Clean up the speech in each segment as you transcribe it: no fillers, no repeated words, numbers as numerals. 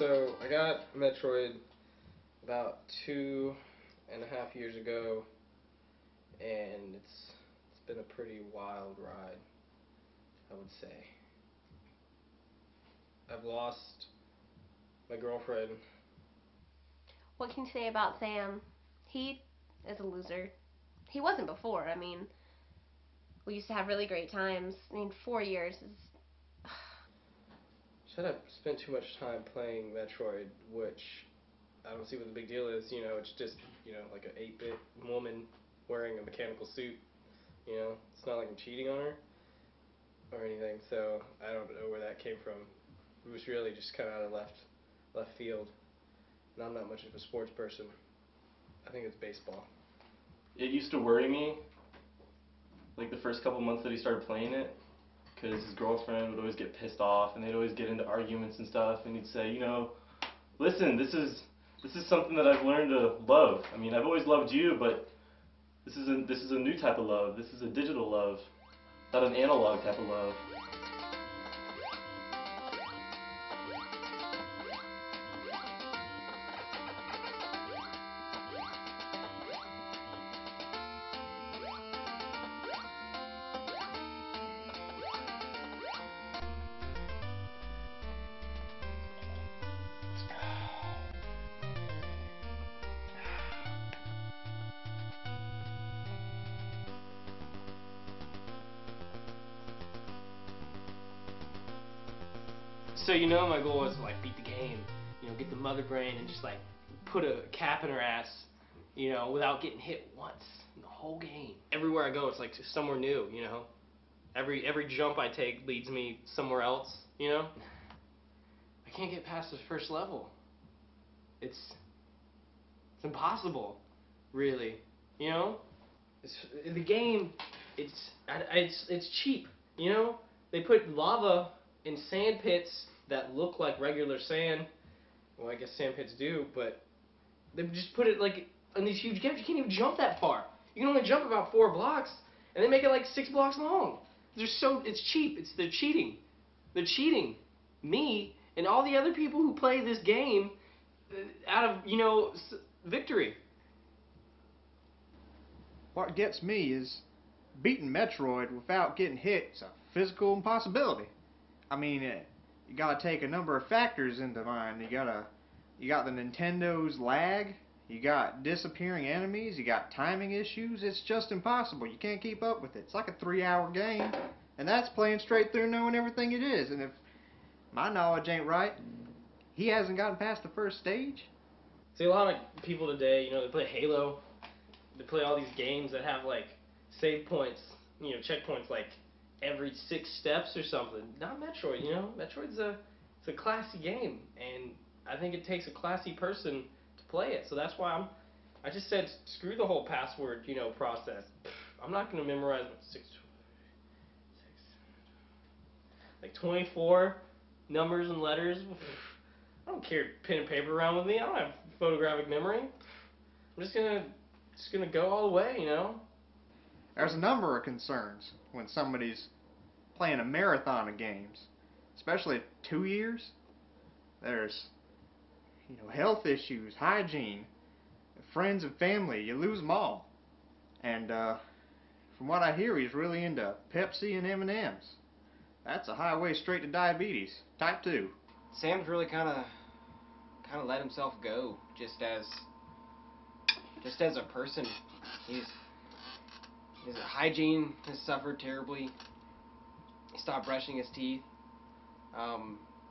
So I got Metroid about 2.5 years ago, and it's been a pretty wild ride, I would say. I've lost my girlfriend. What can you say about Sam? He is a loser. He wasn't before. I mean, we used to have really great times. I mean, 4 years is. Should have spent too much time playing Metroid, which I don't see what the big deal is. It's just like an 8-bit woman wearing a mechanical suit. It's not like I'm cheating on her or anything. So I don't know where that came from. It was really just kind of out of left field. And I'm not much of a sports person. I think it's baseball. It used to worry me, like the first couple months that he started playing it, because his girlfriend would always get pissed off, and they'd always get into arguments and stuff, and he'd say, listen, this is something that I've learned to love. I mean, I've always loved you, but this is a new type of love. This is a digital love, not an analog type of love. So my goal was to like beat the game, get the mother brain and just like put a cap in her ass, without getting hit once in the whole game. Everywhere I go, it's like somewhere new, Every jump I take leads me somewhere else, I can't get past the first level. It's impossible, really, the game. It's cheap, They put lava in sand pits that look like regular sand. Well, I guess sand pits do, but they just put it like in these huge gaps. You can't even jump that far. You can only jump about 4 blocks, and they make it like 6 blocks long. It's cheap. They're cheating. They're cheating me and all the other people who play this game out of victory. What gets me is beating Metroid without getting hit is a physical impossibility. I mean, you gotta take a number of factors into mind. You got the Nintendo's lag, you got disappearing enemies, you got timing issues. It's just impossible. You can't keep up with it. It's like a 3-hour game, and that's playing straight through knowing everything it is. And if my knowledge ain't right, he hasn't gotten past the first stage. See, a lot of people today, they play Halo. They play all these games that have like save points, checkpoints like every 6 steps or something. Not Metroid, Metroid's it's a classy game, and I think it takes a classy person to play it. So that's why I just said screw the whole password, process. I'm not going to memorize 24 numbers and letters. I don't carry pen and paper around with me. I don't have photographic memory. I'm just gonna go all the way, There's a number of concerns when somebody's playing a marathon of games, especially 2 years. There's health issues, hygiene, friends and family. You lose them all. And from what I hear, he's really into Pepsi and M&Ms. That's a highway straight to diabetes, type 2. Sam's really kind of let himself go, just as a person. His hygiene has suffered terribly. He stopped brushing his teeth.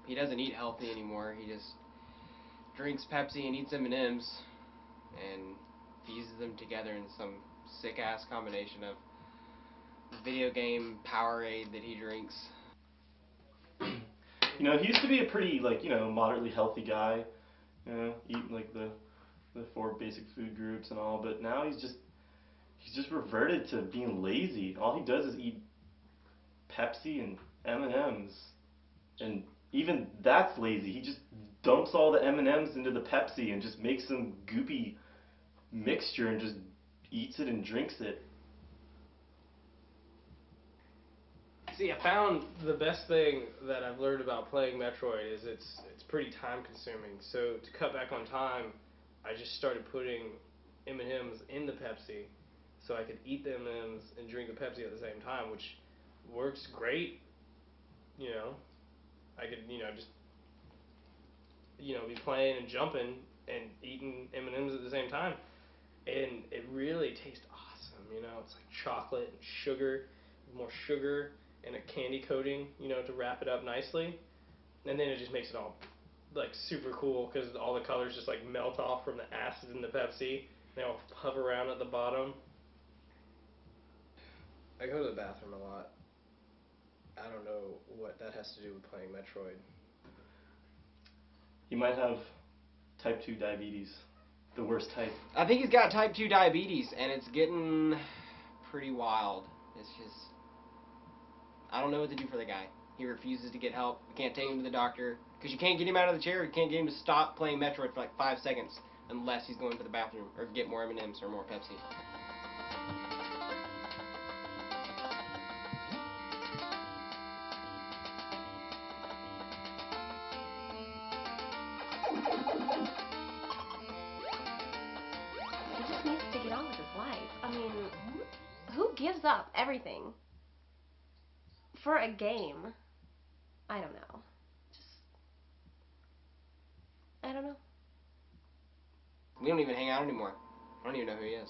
He doesn't eat healthy anymore. He just drinks Pepsi and eats M&Ms and fuses them together in some sick-ass combination of video game Powerade that he drinks. He used to be a pretty, moderately healthy guy, eating like the 4 basic food groups and all, but now he's just reverted to being lazy. All he does is eat Pepsi and M&Ms, and even that's lazy. He just dumps all the M&Ms into the Pepsi and just makes some goopy mixture and just eats it and drinks it. See, I found the best thing that I've learned about playing Metroid is it's pretty time consuming. So to cut back on time, I just started putting M&Ms in the Pepsi, so I could eat the M&Ms and drink the Pepsi at the same time, which works great. You know, I could just be playing and jumping and eating M&Ms at the same time, and it really tastes awesome. It's like chocolate and sugar, more sugar and a candy coating, to wrap it up nicely, and then it just makes it all like super cool because all the colors just like melt off from the acid in the Pepsi. They all hover around at the bottom. I go to the bathroom a lot. I don't know what that has to do with playing Metroid. He might have type 2 diabetes, the worst type. I think he's got type 2 diabetes, and it's getting pretty wild. It's just, I don't know what to do for the guy. He refuses to get help. We can't take him to the doctor because you can't get him out of the chair. You can't get him to stop playing Metroid for like 5 seconds unless he's going to the bathroom or get more M&Ms or more Pepsi. He just needs to get on with his life. I mean, who gives up everything for a game? I don't know. I don't know. We don't even hang out anymore. I don't even know who he is.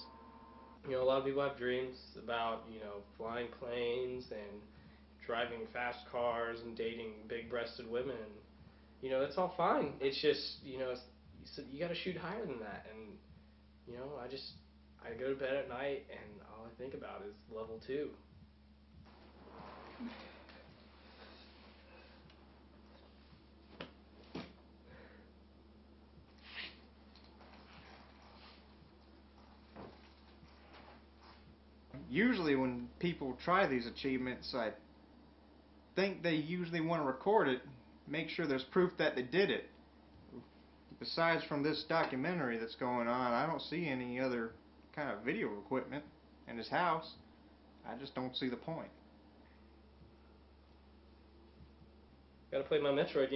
A lot of people have dreams about, flying planes and driving fast cars and dating big-breasted women. That's all fine. It's just, you got to shoot higher than that. And, I go to bed at night and all I think about is level 2. Usually when people try these achievements, I think they usually want to record it, make sure there's proof that they did it. Besides from this documentary that's going on, I don't see any other kind of video equipment in his house. I just don't see the point. Gotta play my Metroid,